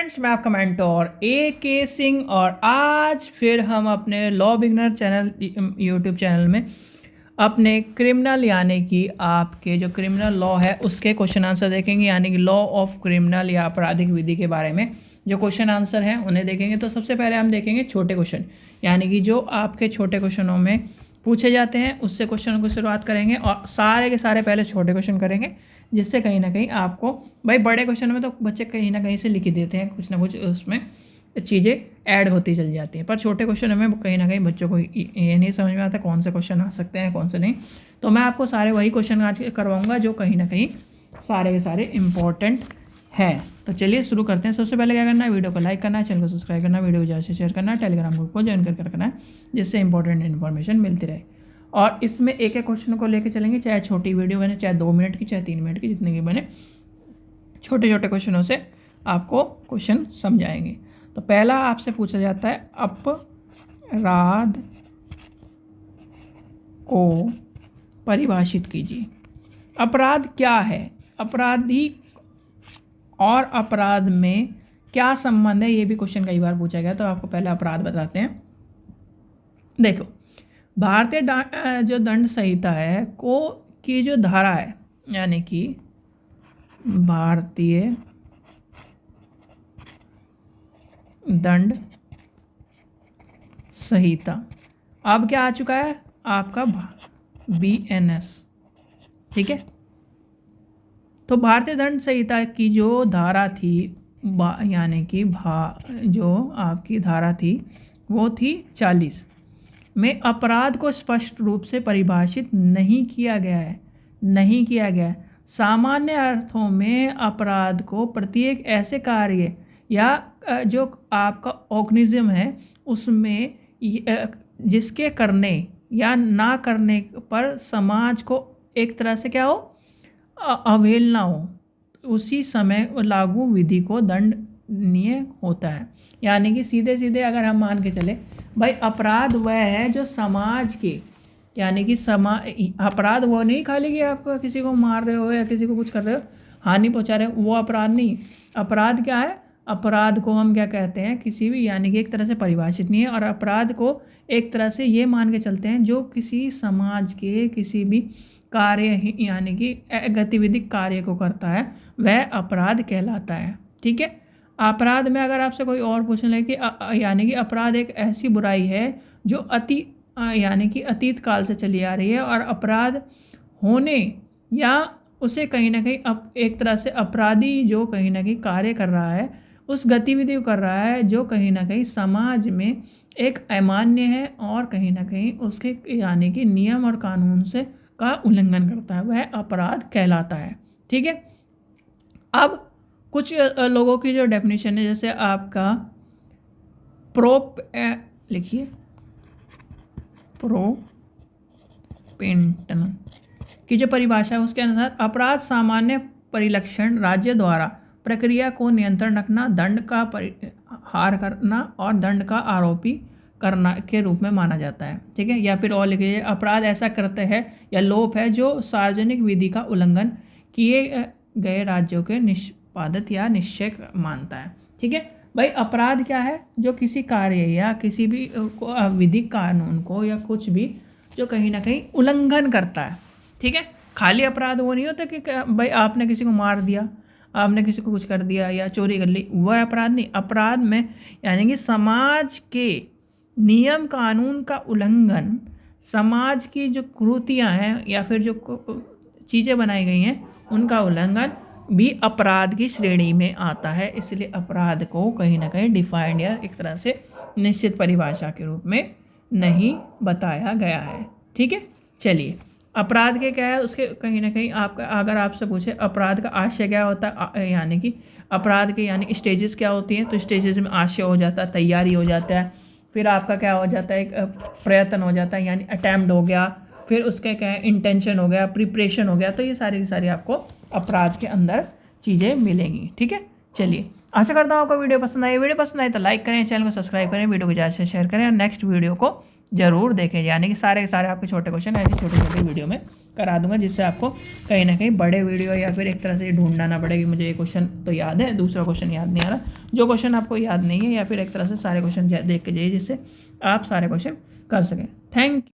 Friends, मैं आपका mentor AK Singh और आज फिर हम अपने law beginner channel YouTube channel में अपने क्रिमिनल यानी कि आपके जो क्रिमिनल लॉ है उसके क्वेश्चन आंसर देखेंगे। यानी कि लॉ ऑफ क्रिमिनल या आपराधिक विधि के बारे में जो क्वेश्चन आंसर हैं उन्हें देखेंगे। तो सबसे पहले हम देखेंगे छोटे क्वेश्चन, यानी कि जो आपके छोटे क्वेश्चनों में पूछे जाते हैं उससे क्वेश्चन को शुरुआत करेंगे और सारे के सारे पहले छोटे क्वेश्चन करेंगे, जिससे कहीं ना कहीं आपको, भाई बड़े क्वेश्चन में तो बच्चे कहीं ना कहीं से लिख ही देते हैं, कुछ ना कुछ उसमें चीज़ें ऐड होती चली जाती हैं, पर छोटे क्वेश्चन में कहीं ना कहीं बच्चों को ये नहीं समझ में आता कौन से क्वेश्चन आ सकते हैं कौन से नहीं। तो मैं आपको सारे वही क्वेश्चन आज करवाऊँगा जो कहीं ना कहीं सारे के सारे इंपॉर्टेंट है। तो चलिए शुरू करते हैं। सबसे पहले क्या करना है, वीडियो को लाइक करना है, चैनल को सब्सक्राइब करना है, वीडियो को ज़्यादा से शेयर करना है, टेलीग्राम ग्रुप को ज्वाइन करके रखना है जिससे इंपॉर्टेंट इन्फॉर्मेशन मिलती रहे। और इसमें एक एक क्वेश्चन को लेकर चलेंगे, चाहे छोटी वीडियो बने, चाहे 2 मिनट की, चाहे 3 मिनट की, जितने की बने, छोटे छोटे क्वेश्चनों से आपको क्वेश्चन समझाएंगे। तो पहला आपसे पूछा जाता है, अपराध को परिभाषित कीजिए। अपराध क्या है, अपराधी और अपराध में क्या संबंध है, ये भी क्वेश्चन कई बार पूछा गया। तो आपको पहले अपराध बताते हैं। देखो, भारतीय जो दंड संहिता है को की जो धारा है, यानी कि भारतीय दंड संहिता अब क्या आ चुका है आपका BNS, ठीक है। तो भारतीय दंड संहिता की जो धारा थी, यानी कि जो आपकी धारा थी वो थी 40 में अपराध को स्पष्ट रूप से परिभाषित नहीं किया गया है। सामान्य अर्थों में अपराध को प्रत्येक ऐसे कार्य या जो आपका ऑर्गेनिज्म है उसमें जिसके करने या ना करने पर समाज को एक तरह से क्या हो, अवहेलना हो, उसी समय लागू विधि को दंडनीय होता है। यानी कि सीधे सीधे अगर हम मान के चले, भाई अपराध वह है जो समाज के, यानी कि अपराध वो नहीं खाली कि आप किसी को मार रहे हो या किसी को कुछ कर रहे हो, हानि पहुंचा रहे हो, वो अपराध नहीं। अपराध क्या है, अपराध को हम क्या कहते हैं, किसी भी, यानी कि एक तरह से परिभाषित नहीं है। और अपराध को एक तरह से ये मान के चलते हैं जो किसी समाज के किसी भी कार्य यानी कि गतिविधि कार्य को करता है वह अपराध कहलाता है, ठीक है। अपराध में अगर आपसे कोई और पूछने लगे कि यानी कि अपराध एक ऐसी बुराई है जो यानी कि अतीत काल से चली आ रही है और अपराध होने या उसे कहीं ना कहीं एक तरह से अपराधी जो कहीं ना कहीं कार्य कर रहा है, उस गतिविधि को कर रहा है जो कहीं ना कहीं समाज में एक अमान्य है और कहीं ना कहीं उसके यानी कि नियम और कानून से का उल्लंघन करता है, वह अपराध कहलाता है, ठीक है। अब कुछ लोगों की जो डेफिनेशन है, जैसे आपका लिखिए प्रोपेंटन की जो परिभाषा है उसके अनुसार अपराध सामान्य परिलक्षण, राज्य द्वारा प्रक्रिया को नियंत्रण रखना, दंड का परिहार करना और दंड का आरोपी करना के रूप में माना जाता है, ठीक है। या फिर और लिखिए, अपराध ऐसा करते हैं या लोप है जो सार्वजनिक विधि का उल्लंघन किए गए राज्यों के निष्पादित या निश्चय मानता है, ठीक है। भाई अपराध क्या है, जो किसी कार्य या किसी भी विधिक कानून को या कुछ भी जो कहीं ना कहीं उल्लंघन करता है, ठीक है। खाली अपराध वो नहीं होता कि भाई आपने किसी को मार दिया, आपने किसी को कुछ कर दिया या चोरी कर ली, वह अपराध नहीं। अपराध में यानी कि समाज के नियम कानून का उल्लंघन, समाज की जो कृतियाँ हैं या फिर जो चीज़ें बनाई गई हैं उनका उल्लंघन भी अपराध की श्रेणी में आता है। इसलिए अपराध को कहीं ना कहीं डिफाइंड या एक तरह से निश्चित परिभाषा के रूप में नहीं बताया गया है, ठीक है। चलिए, अपराध के क्या है उसके कहीं ना कहीं आपका अगर आपसे पूछे अपराध का आशय क्या होता है, यानी कि अपराध के यानी स्टेजेस क्या होती हैं, तो स्टेजेस में आशय हो जाता है, तैयारी हो जाता है, फिर आपका क्या हो जाता है, एक प्रयत्न हो जाता है यानी अटैम्प्ट हो गया, फिर उसका क्या है इंटेंशन हो गया, प्रिपरेशन हो गया। तो ये सारी की सारी आपको अपराध के अंदर चीज़ें मिलेंगी, ठीक है। चलिए, आशा करता हूँ आपको वीडियो पसंद आई। वीडियो पसंद आए तो लाइक करें, चैनल को सब्सक्राइब करें, वीडियो को ज़्यादा से शेयर करें और नेक्स्ट वीडियो को ज़रूर देखें, यानी कि सारे के सारे आपके छोटे क्वेश्चन ऐसी छोटी छोटी वीडियो में करा दूंगा, जिससे आपको कहीं ना कहीं बड़े वीडियो या फिर एक तरह से ढूंढना ना पड़े कि मुझे ये क्वेश्चन तो याद है, दूसरा क्वेश्चन याद नहीं आ रहा। जो क्वेश्चन आपको याद नहीं है या फिर एक तरह से सारे क्वेश्चन देख के जाइए, जिससे आप सारे क्वेश्चन कर सकें। थैंक